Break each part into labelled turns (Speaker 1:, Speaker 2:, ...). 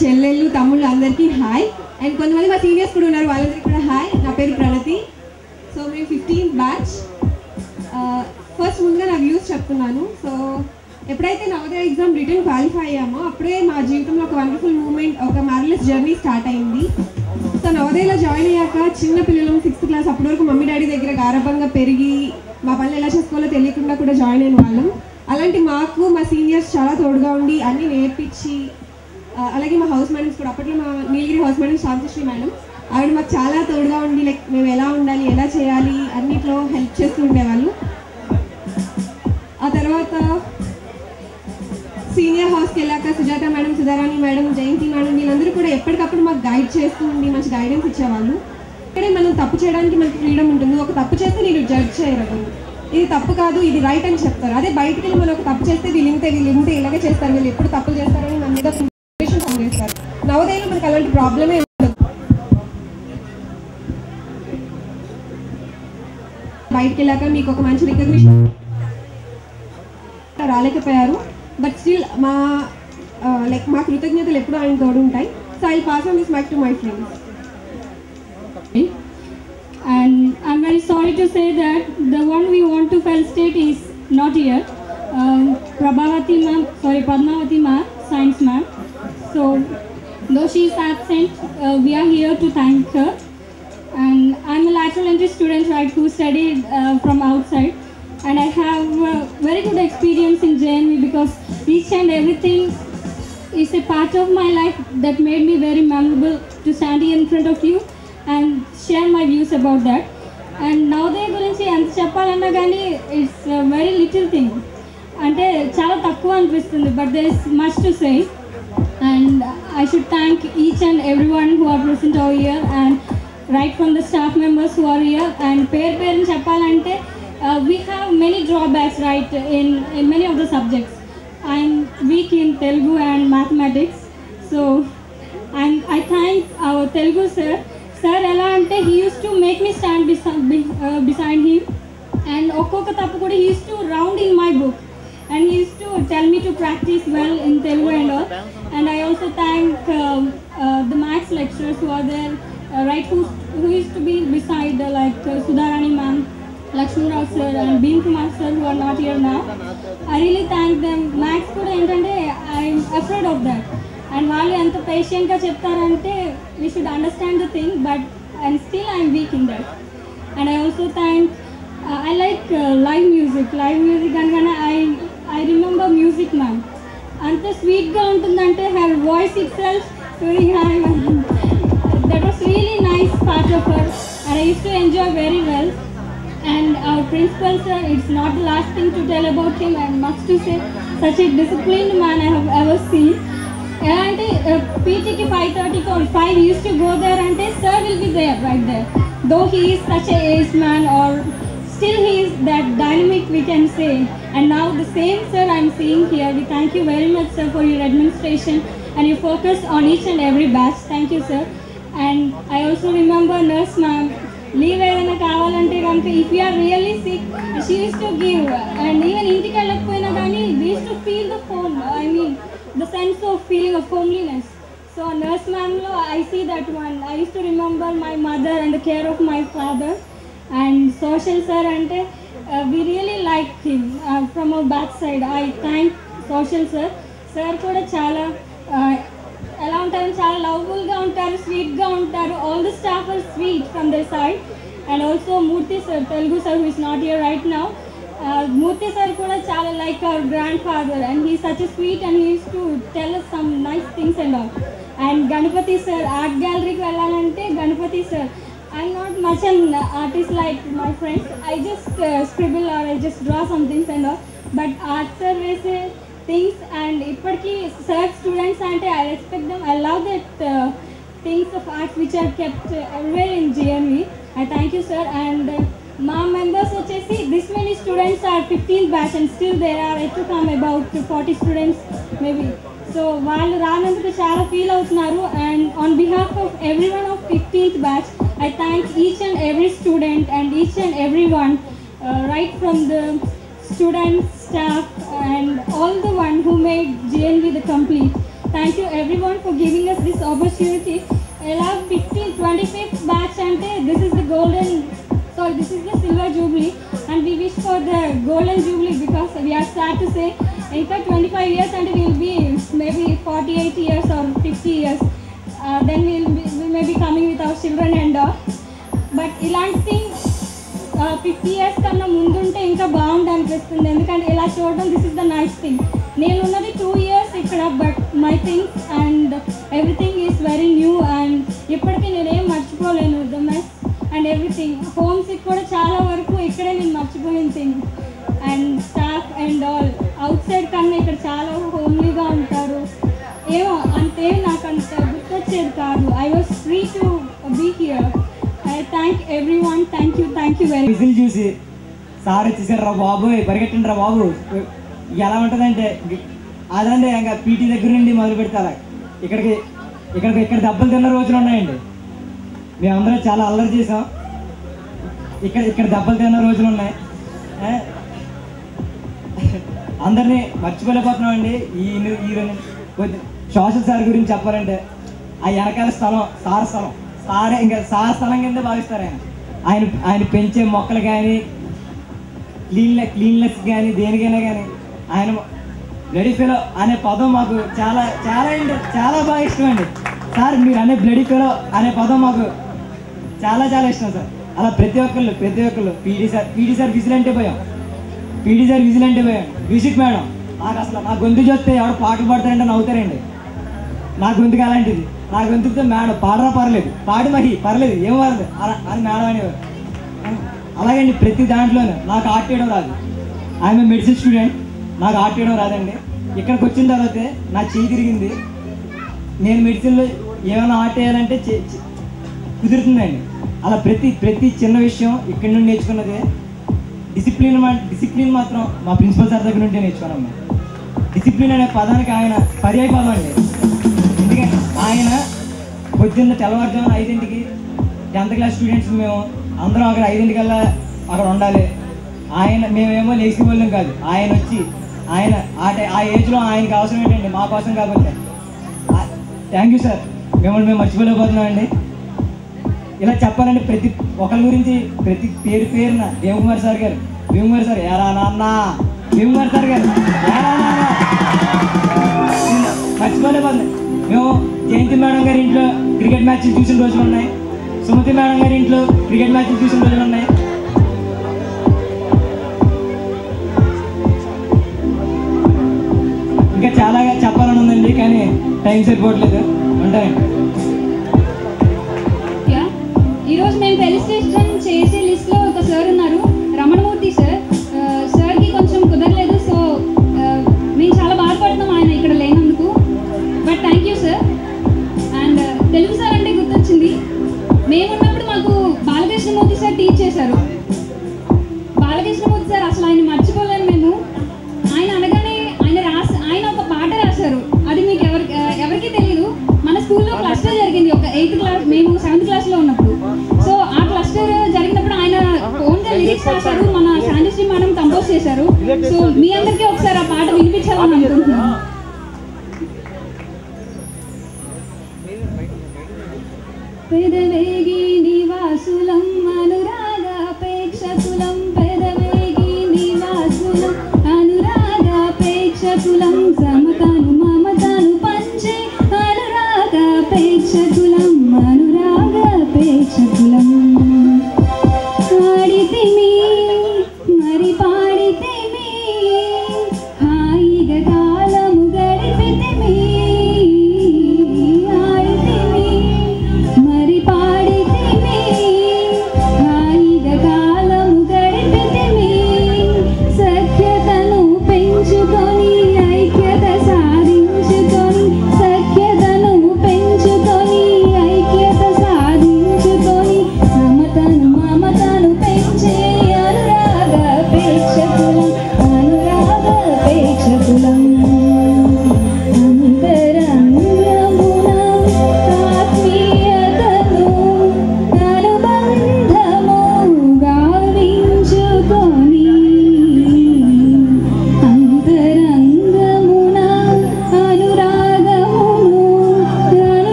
Speaker 1: చెల్లెళ్ళు తమ్ముళ్ళు అందరికీ హాయ్. అండ్ కొంతమంది మా సీనియర్స్ కూడా ఉన్నారు, వాళ్ళందరికీ కూడా హాయ్. నా పేరు ప్రణతి. సో మేము 15th బ్యాచ్. ఫస్ట్ ముందుగా నా వ్యూస్ చెప్తున్నాను. సో ఎప్పుడైతే నవోదయ ఎగ్జామ్ రిటర్న్ క్వాలిఫై అయ్యామో అప్పుడే మా జీవితంలో ఒక వండర్ఫుల్ మూమెంట్, ఒక మ్యారలెస్ జర్నీ స్టార్ట్ అయింది. సో నవోదయలో జాయిన్ అయ్యాక చిన్న పిల్లలు 6th క్లాస్, అప్పటి వరకు మమ్మీ డాడీ దగ్గర గారభంగా పెరిగి మా పనులు ఎలా చేసుకోవాలో తెలియకుండా కూడా జాయిన్ అయిన వాళ్ళం. అలాంటి మాకు మా సీనియర్స్ చాలా తోడుగా ఉండి అన్నీ నేర్పించి, అలాగే మా హౌస్ మేడమ్స్ కూడా, అప్పట్లో మా నీలగిరి హౌస్ మేడం శాంతశ్రీ మేడం, ఆవిడ మాకు చాలా తోడుగా ఉండి లైక్ మేము ఎలా ఉండాలి, ఎలా చేయాలి అన్నిట్లో హెల్ప్ చేస్తూ ఉండేవాళ్ళు. ఆ తర్వాత సీనియర్ హౌస్కి వెళ్ళాక సుజాత మేడం, సుధారాణి మేడం, జయంతి మేడం వీళ్ళందరూ కూడా ఎప్పటికప్పుడు మాకు గైడ్ చేస్తూ ఉండి మంచి గైడెన్స్ ఇచ్చేవాళ్ళు. ఇక్కడే మనం తప్పు చేయడానికి మనకి ఫ్రీడమ్ ఉంటుంది. ఒక తప్పు చేస్తే నేను జడ్జ్ చేయరు, ఇది తప్పు కాదు ఇది రైట్ అని చెప్తారు. అదే బయటికి వెళ్ళి మనం ఒక తప్పు చేస్తే వీళ్ళు ఇలాగే చేస్తారు, వీళ్ళు ఎప్పుడు తప్పులు చేస్తారని మన మీద ఫౌండేషన్ చేస్తారు. నవోదయలో మనకి అలాంటి ప్రాబ్లమే ఉండదు. బయటికి వెళ్ళాక మీకు ఒక మంచి రికగ్నిషన్ రాలేకపోయారు, బట్ స్టిల్ మా కృతజ్ఞతలు ఎప్పుడు ఆయన తోడు ఉంటాయి. So I pass on this mic to my friends.
Speaker 2: And I'm very sorry to say that the one we want to felicitate is not here. Padmavati ma'am, science ma'am. So though she is absent, we are here to thank her. And I'm a lateral entry student, right, who studied from outside. And I have very good experience in JNV because each and everything is a part of my life that made me very memorable to stand here in front of you and share my views about that. And Navodaya గురించి ఎంత చెప్పాలన్నా కానీ it's very little thing, అంటే చాలా తక్కువ అనిపిస్తుంది, but there is much to say. And I should thank each and every one who are present over here, and right from the staff members who are here. And పేరుని చెప్పాలంటే we have many drawbacks right in many of the subjects. I'm weak in Telugu and mathematics. So I thank our Telugu sir. Sir ఎలా అంటే he used to make me stand beside him, and ఒక్కొక్క తప్పు కూడా he used to round in my book, and he used to tell me to practice well in Telugu and all. And I also thank the maths lecturers who are there, right, who used to be beside Sudharani ma'am, Lakshmi Rao sir and Beam Kumar sir, who are not here now. I really thank them. Maths కూడా ఏంటంటే I'm afraid of that. And వాళ్ళు ఎంత పేషెంట్గా చెప్తారంటే we should understand the thing, but and still I'm weak in that. And I also thank I like live music అనగానే I remember music ma'am. అంత స్వీట్గా ఉంటుందంటే her voice it self that was really nice part of her, and I use to enjoy very well. And our principal sir, it's not the last thing to tell about him, and much to say, such a disciplined man I have ever seen. ఎలా అంటే పీటీకి 5:30 or 5 used to go there అంటే sir will be there right there, though he is such a aged man, or still he is that dynamic we can say. And now the same sir I'm seeing here. We thank you very much sir for your administration and your focus on each and every batch. Thank you sir. And I also remember nurse ma'am, leave ఏదైనా కావాలంటే కనుక if you are really sick she used to give. And even ఇంటికి వెళ్ళకపోయినా కానీ we used to feel the home, I mean the sense of feeling of homeliness. So nurse ma'am lo I see that one. I used to remember my mother and the care of my father. And social sir ante we really like him from our back side. I thank social sir. Sir kuda chaala ela untaru, chaala lovable ga untaru, sweet ga untaru. All the staff are sweet from their side. And also Murthy sir, Telugu sir, who is not here right now. Murthy sir kuda chala like our grandfather, and he is such a sweet, and he used to tell us some nice things and all. And Ganapati sir, art gallery ki vellalante Ganapati sir, I'm not much an artist like my friends. I just scribble or I just draw some things and all, but art sir vese things, and ippadiki sir students ante I respect them. I love that things of art which are kept everywhere in GNV. I thank you sir. And మా members వచ్చేసి this many students are 15th batch, and still there are yet to come about 40 students maybe. So వాళ్ళు రానందుకు చాలా ఫీల్ అవుతున్నారు. And on behalf of every one of 15th batch I thank each and every student and each and every one, right from the students, staff and all the one who made GNV the complete. Thank you everyone for giving us this opportunity. Ela 25th batch ante this is the silver jubilee, and we wish for the golden jubilee because we are sad to say ఇంకా 25 years and we will be maybe 48 years or 50 years. Then we may be coming with our children and all. But ఇలాంటి 50 years కన్నా ముందుంటే ఇంకా బాగుంది అనిపిస్తుంది. ఎందుకంటే ఇలా చూడడం this is the nice thing. నేను ఉన్నది 2 years ఇక్కడ, but my things and everything is very new and ఇప్పటికీ నేనేం మర్చిపోలేను. The mess and everything, homes కూడా చాలా వరకు ఇక్కడే నేను మర్చిపోయిన thing. And staff and all out side కన్నా ఇక్కడ చాలా హోమ్లీగా ఉంటారు. ఏమో అంతేం నాకు అంత గుర్తొచ్చేది కాదు. I was free to be here. I thank every one. Thank you very much.
Speaker 3: Whistle చూసి సార్ వచ్చేసారు రా బాబు, పరిగెట్టండి రా బాబు. ఎలా ఉంటుందంటే అదండి ఇంకా పీటీ దగ్గర నుండి మొదలు పెడతారా ఇక్కడ దెబ్బలు తిన్న రోజులు ఉన్నాయండి. మేమందరం చాలా అల్లరి చేసాం. ఇక్కడ దెబ్బలు తిన్న రోజులు ఉన్నాయి. అందరినీ మర్చిపోలేకపోతున్నామండి. ఈ సోషల్ సార్ గురించి చెప్పాలంటే ఆ వెనకాల స్థలం సారే ఇంకా సార్ స్థలం కింద భావిస్తారు. ఆయన పెంచే మొక్కలు కానీ క్లీన్లెస్ కానీ దేనికైనా కానీ ఆయన బ్లడీ ఫెలో అనే పదం మాకు చాలా చాలా చాలా బాగా ఇష్టం అండి. సార్ మీరు అనే బ్లడీ ఫెలో అనే పదం మాకు చాలా చాలా ఇష్టం సార్. అలా ప్రతి ఒక్కళ్ళు పీడీ సార్ విజిల్ అంటే పోయాం. మ్యూజిక్ మేడం నాకు అసలు నా గొంతు చూస్తే ఎవరు పాటలు పాడతారంటే నవ్వుతారండి. నా గొంతుకు అలాంటిది. నా గొంతుకుతో మేడం పాడరా పాడు మరి పర్లేదు ఏం పర్లేదు అని మేడం అనేవారు. అలాగండి ప్రతి దాంట్లోనూ నాకు ఆర్ట్ చేయడం రాదు. ఐఎమ్ ఏ మెడిసిన్ స్టూడెంట్, నాకు ఆర్ట్ చేయడం రాదండి. ఇక్కడికి వచ్చిన తర్వాతే నా చెయ్యి తిరిగింది. నేను మెడిసిన్లో ఏమైనా ఆర్ట్ చేయాలంటే కుదురుతుందండి. అలా ప్రతి చిన్న విషయం ఇక్కడి నుండి నేర్చుకున్నదే. డిసిప్లిన్ మాత్రం మా ప్రిన్సిపల్ సార్ దగ్గర నుండి నేర్చుకున్నాము. డిసిప్లిన్ అనే పదానికి ఆయన పర్యాయ పదం అండి. ఎందుకంటే ఆయన పొద్దున్న తెల్లవారుజామున 5ంటికి 10th క్లాస్ స్టూడెంట్స్ మేము అందరం అక్కడ 5ంటికల్లా అక్కడ ఉండాలి. మేమేమో లేచి వాళ్ళం కాదు. ఆయన వచ్చి ఆ ఏజ్లో ఆయనకి అవసరం ఏంటండి, మా కోసం కాకపోతే. థ్యాంక్ యూ సార్, మిమ్మల్ని మేము మర్చిపోలేకపోతున్నామండి. ఇలా చెప్పాలంటే ప్రతి ఒక్కరి గురించి ప్రతి పేరున భీమకుమార్ సార్ ఏరా నాన్న, భీమకుమార్ సార్ గారు ఏరా నాన్న మర్చిపోలేకపోతున్నాం. మేము జయంతి మేడం గారి ఇంట్లో క్రికెట్ మ్యాచ్లు చూసిన రోజులు ఉన్నాయి. సుమతి మేడం గారి ఇంట్లో క్రికెట్ మ్యాచ్లు చూసిన రోజులు ఉన్నాయి. ఇంకా చాలా చెప్పాలని ఉందండి, కానీ టైం సరిపోవట్లేదు. ఉంటాయండి.
Speaker 2: ఈరోజు మేము ఫెలిసిటేషన్ చేసే లిస్ట్లో ఒక సార్ ఉన్నారు, రమణమూర్తి సార్. సార్కి కొంచెం కుదరలేదు, సో మేము చాలా బాధపడుతున్నాం ఆయన ఇక్కడ లేనందుకు. But thank you sir. And Telugu sir అంటే గుర్తొచ్చింది, మేమున్నప్పుడు మాకు బాలకృష్ణమూర్తి సార్ టీచ్ చేశారు. బాలకృష్ణమూర్తి సార్ అసలు ఆయన మర్చిపోలేము మేము. ఆయన అనగానే ఆయన ఒక పాట రాశారు. అది మీకు ఎవరికి తెలియదు. మన స్కూల్లో క్లస్టర్ జరిగింది ఒక 8th క్లాస్, మేము 7th క్లాస్లో ఉన్నప్పుడు. సో ఆ క్లస్టర్ జరిగినప్పుడు ఆయన ఓన్గా లిరిక్స్ రాశారు, మన శాంతిశ్రీ మేడం కంపోజ్ చేశారు. సో మీ అందరికీ ఒకసారి ఆ పాట వినిపించాలని అనుకుంటున్నాను. పెదవేగి నివాసులం అనురాగాపేక్షకులం, పెదవేగి నివాసులం అనురాగాపేక్షకులం, సమతాను మమతాను పంచే అనురాగాపేక్షకులం, అనురాగాపేక్షకులం. పాడితిమి మరి పాడితిమి హాయిగా కాలము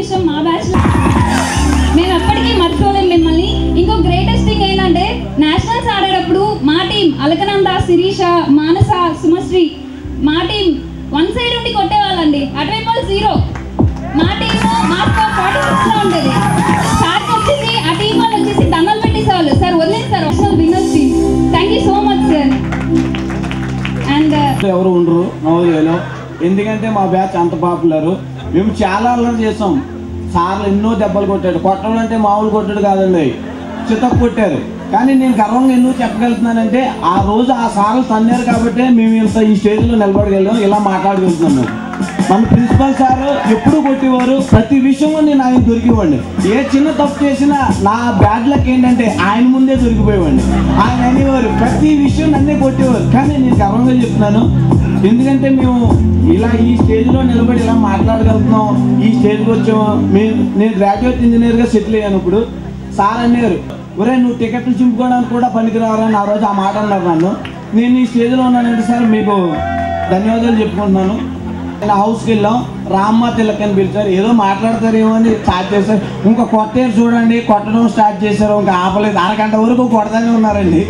Speaker 2: విషయం మా బ్యాచ్లో మేము ఎప్పటికీ మర్చిపోలేం మిమ్మల్ని. ఇంకో గ్రేటెస్ట్ థింగ్ ఏంటంటే నేషనల్స్ ఆడేటప్పుడు మా టీం అలకనంద, శిరీష, మానస, సుమశ్రీ మా టీం వన్ సైడ్ ఉండి కొట్టేవాళ్ళండి. అటువైపు వాళ్ళు 0. మా టీం మా స్కోర్ 46లో ఉండేది. సార్ వచ్చేసి ఆ టీం వాళ్ళు వచ్చేసి దండలు పెట్టేసేవాళ్ళు. సార్ వదిలేదు sir national winners team. Thank you so much sir. And
Speaker 4: ఎవరు ఉండరు నవోదయలో, ఎందుకంటే మా బ్యాచ్ అంత పాపులర్. మేము చాలా అల్లరి చేసాం. సార్లు ఎన్నో దెబ్బలు కొట్టాడు. కొట్టడం అంటే మామూలు కొట్టాడు కాదండి, చితక్ కొట్టారు. కానీ నేను గర్వంగా ఎన్నో చెప్పగలుగుతున్నానంటే ఆ రోజు ఆ సార్లు తన్నారు కాబట్టి మేము ఇంత ఈ స్టేజ్లో నిలబడగలిగాం, ఇలా మాట్లాడగలుగుతున్నాం. మన ప్రిన్సిపల్ సార్ ఎప్పుడు కొట్టేవారు, ప్రతి విషయంలో నేను ఆయన దొరికేవాడిని. ఏ చిన్న తప్పు చేసినా నా బ్యాడ్ లక్ ఏంటంటే ఆయన ముందే దొరికిపోయేవాడిని. ఆయన అనేవారు ప్రతి విషయం నన్నే కొట్టేవారు. కానీ నేను గర్వంగా చెప్తున్నాను, ఎందుకంటే మేము ఇలా ఈ స్టేజ్లో నిలబడి ఇలా మాట్లాడగలుగుతున్నాం, ఈ స్టేజ్కి వచ్చాము. నేను గ్రాడ్యుయేట్ ఇంజనీర్గా సెటిల్ అయ్యాను. ఇప్పుడు సార్ అనేవారు, ఒరే నువ్వు టికెట్లు చింపుకోవడానికి కూడా పనికిరావరని ఆ రోజు ఆ మాట అన్నారు నన్ను. నేను ఈ స్టేజ్లో ఉన్నానంటే సార్ మీకు ధన్యవాదాలు చెప్పుకుంటున్నాను. ఇలా హౌస్కి వెళ్ళాం, రామ్మ తిలక్ అని పిలిచారు. ఏదో మాట్లాడతారేమో అని స్టార్ట్ చేశారు. ఇంకా కొట్టేరు చూడండి, కొట్టడం స్టార్ట్ చేశారు. ఇంకా ఆపలేదు, అరగంట వరకు కొడతానే ఉన్నారండి.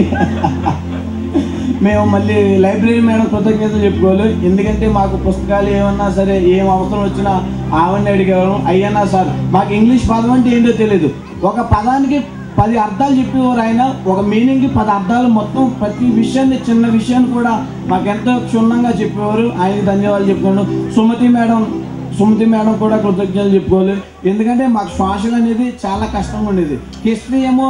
Speaker 4: మేము మళ్ళీ లైబ్రరీ మేడం కృతజ్ఞతలు చెప్పుకోవాలి. ఎందుకంటే మాకు పుస్తకాలు ఏమన్నా సరే ఏం అవసరం వచ్చినా ఆవిడని అడిగేవాళ్ళం. అయ్యన్నా సార్ మాకు ఇంగ్లీష్ పదం అంటే ఏంటో తెలియదు, ఒక పదానికి 10 అర్థాలు చెప్పేవారు. ఆయన ఒక మీనింగ్కి 10 అర్థాలు, మొత్తం ప్రతి విషయాన్ని చిన్న విషయాన్ని కూడా మాకెంతో క్షుణ్ణంగా చెప్పేవారు. ఆయనకి ధన్యవాదాలు చెప్పుకోండి. సుమతి మేడం కూడా కృతజ్ఞతలు చెప్పుకోవాలి. ఎందుకంటే మాకు సోషల్ అనేది చాలా కష్టంగా ఉండేది. హిస్టరీ ఏమో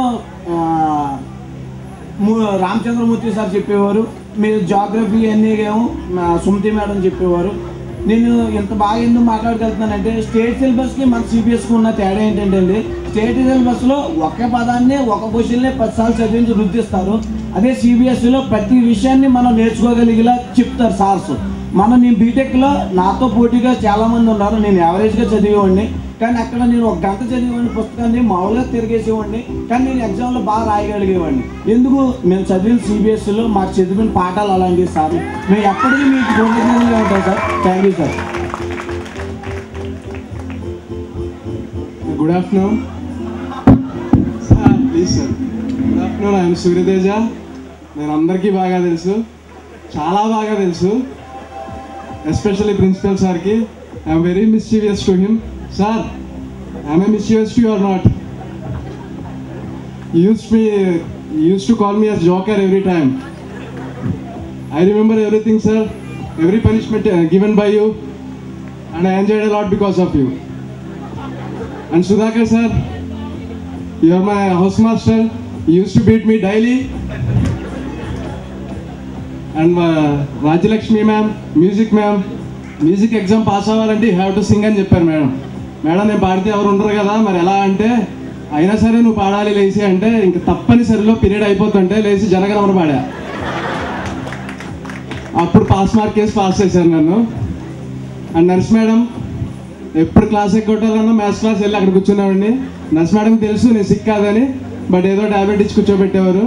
Speaker 4: రామచంద్రమూర్తి సార్ చెప్పేవారు, మీరు జాగ్రఫీ అన్నీ ఏమో సుమతి మేడం చెప్పేవారు. నేను ఇంత బాగా ఎందుకు మాట్లాడగలుగుతున్నానంటే స్టేట్ సిలబస్కి మన సిబిఎస్కి ఉన్న తేడా ఏంటంటే అండి, స్టేట్ సిలబస్లో ఒక పదాన్ని ఒక క్వశ్చన్నే 10 సార్లు చదివించి రుద్దిస్తారు. అదే సిబిఎస్ఈలో ప్రతి విషయాన్ని మనం నేర్చుకోగలిగేలా చెప్తారు సార్స్. నేను బీటెక్లో నాతో పోటీగా చాలామంది ఉన్నారు. నేను యావరేజ్గా చదివేవాడిని, కానీ అక్కడ నేను 1 గంట చదివేవాడిని పుస్తకాన్ని, మామూలుగా తిరిగేసేవాడిని. కానీ నేను ఎగ్జామ్లో బాగా రాయగలిగేవాడిని. ఎందుకు, మేము చదివిన సిబిఎస్ఈలో మాకు చదివిన పాఠాలు అలాంటివి సార్. మేము ఎప్పటికీ మీకు కృతజ్ఞతగా ఉంటాం sir. Thank you sir.
Speaker 5: Good afternoon sir. Please sir. Good afternoon. I'm Surya Teja. నేను అందరికీ బాగా తెలుసు, చాలా బాగా తెలుసు, ఎస్పెషల్లీ ప్రిన్సిపల్ సార్కి. I'm very mischievous to him. Sir, am I mischievous to you or not? You used to call me as Joker every time. I remember everything, sir. Every punishment given by you, and I enjoyed a lot because of you. And Sudhakar sir, you are my house master. You used to beat me daily. And Rajalakshmi ma'am, music exam pass అవ్వాలంటే you have to sing అని చెప్పారు madam నేను పాడితే ఎవరు ఉండరు కదా, మరి ఎలా అంటే అయినా సరే నువ్వు పాడాలి లేచి అంటే ఇంక తప్పనిసరిలో పీరియడ్ అయిపోతుంటే లేచి జనగణమన పాడా. అప్పుడు పాస్ మార్క్ వేసి పాస్ చేశారు నన్ను. అండ్ నర్స్ మేడం ఎప్పుడు క్లాస్ ఎక్కొట్టాలన్నా మ్యాథ్స్ క్లాస్ వెళ్ళి అక్కడ కూర్చున్నామండి. నర్స్ మేడంకి తెలుసు నేను సిక్ కాదని, బట్ ఏదో ట్యాబ్లెట్ ఇచ్చి కూర్చోబెట్టేవారు.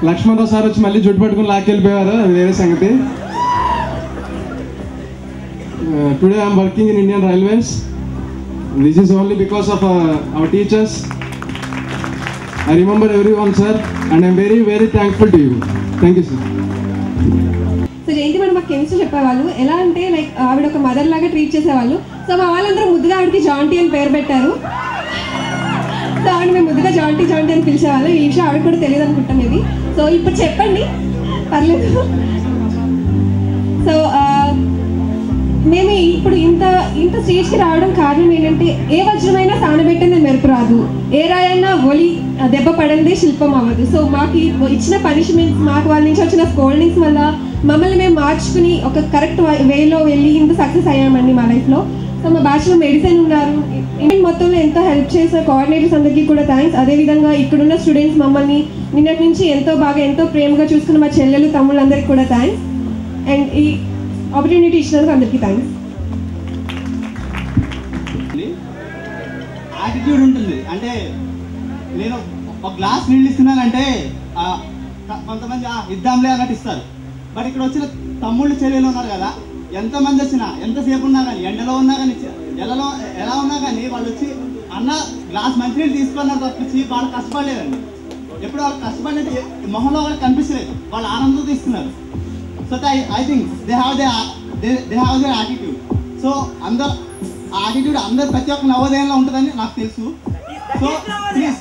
Speaker 5: లక్ష్మణరావు సార్ వచ్చి మళ్ళీ జుట్టు పట్టుకుని లాక్కెళ్ళిపోయారు, అది వేరే సంగతి. Today I am working in Indian Railways. This is only because of our teachers. I remember everyone, sir, and I am very, very thankful to you. Thank you, sir.
Speaker 1: So Jayanthi madam మాకు chemistry చెప్పేవాళ్ళు. ఎలా అంటే like ఆవిడ ఒక mother లాగా treat చేసేవాళ్ళు. So మా వాళ్ళందరూ ముద్దుగా ఆవిడకి జాంటీ అని పేరు పెట్టారు. సో ఆవిడ మేము ముద్దుగా జాంటీ అని పిలిచేవాళ్ళు. ఈ విషయం ఆవిడ కూడా తెలియదు అనుకుంటాం ఇది. సో ఇప్పుడు చెప్పండి, పర్లేదు. సో మేము ఇప్పుడు ఇంత స్టేజ్కి రావడం కారణం ఏంటంటే, ఏ వజ్రమైనా సానబెట్టింది మెరుపు రాదు, ఏ రాయన్నా ఒలి దెబ్బ పడిందే శిల్పం అవ్వదు. సో మాకు ఇచ్చిన పనిష్మెంట్స్, మాకు వాళ్ళ నుంచి వచ్చిన స్కోల్డింగ్స్ వల్ల మమ్మల్ని మేము మార్చుకుని ఒక కరెక్ట్ వేలో వెళ్ళి ఇంత సక్సెస్ అయ్యామండి మా లైఫ్లో. సో మా బ్యాచ్లో మెడిసిన్ ఉన్నారు. ఇండియన్ మొత్తంలో ఎంతో హెల్ప్ చేసిన కోఆర్డినేటర్స్ అందరికీ కూడా థ్యాంక్స్. అదేవిధంగా ఇక్కడున్న స్టూడెంట్స్ మమ్మల్ని నిన్నటి నుంచి ఎంతో ప్రేమగా చూసుకున్న మా చెల్లెలు తమ్ముళ్ళందరికీ కూడా థ్యాంక్స్. అండ్ ఈ ఆపర్చునిటీ ఇచ్చినందుకు అందరికీ థ్యాంక్స్.
Speaker 6: యాటిట్యూడ్ ఉంటుంది. అంటే నేను ఒక గ్లాస్ నీళ్ళు ఇస్తున్నానంటే కొంతమంది ఇద్దాంలే అన్నట్టు ఇస్తారు. బట్ ఇక్కడ వచ్చిన తమ్ముళ్ళు చెల్లెలు ఉన్నారు కదా, ఎంతమంది వచ్చినా ఎంతసేపు ఉన్నా కానీ ఎండలో ఉన్నా కానీ ఎలా ఉన్నా కానీ వాళ్ళు వచ్చి అన్న గ్లాస్ మంచినీళ్ళు తీసుకున్నారు తప్పించి వాళ్ళు కష్టపడలేదండి. ఎప్పుడు వాళ్ళు కష్టపడలేదు మొహంలో వాళ్ళకి కనిపించలేదు, వాళ్ళు ఆనందం తీస్తున్నారు. So I think they have their attitude. So అందరు ఆ యాటిట్యూడ్ అందరు ప్రతి ఒక్క నవోదయంలో ఉంటుందని నాకు తెలుసు. So please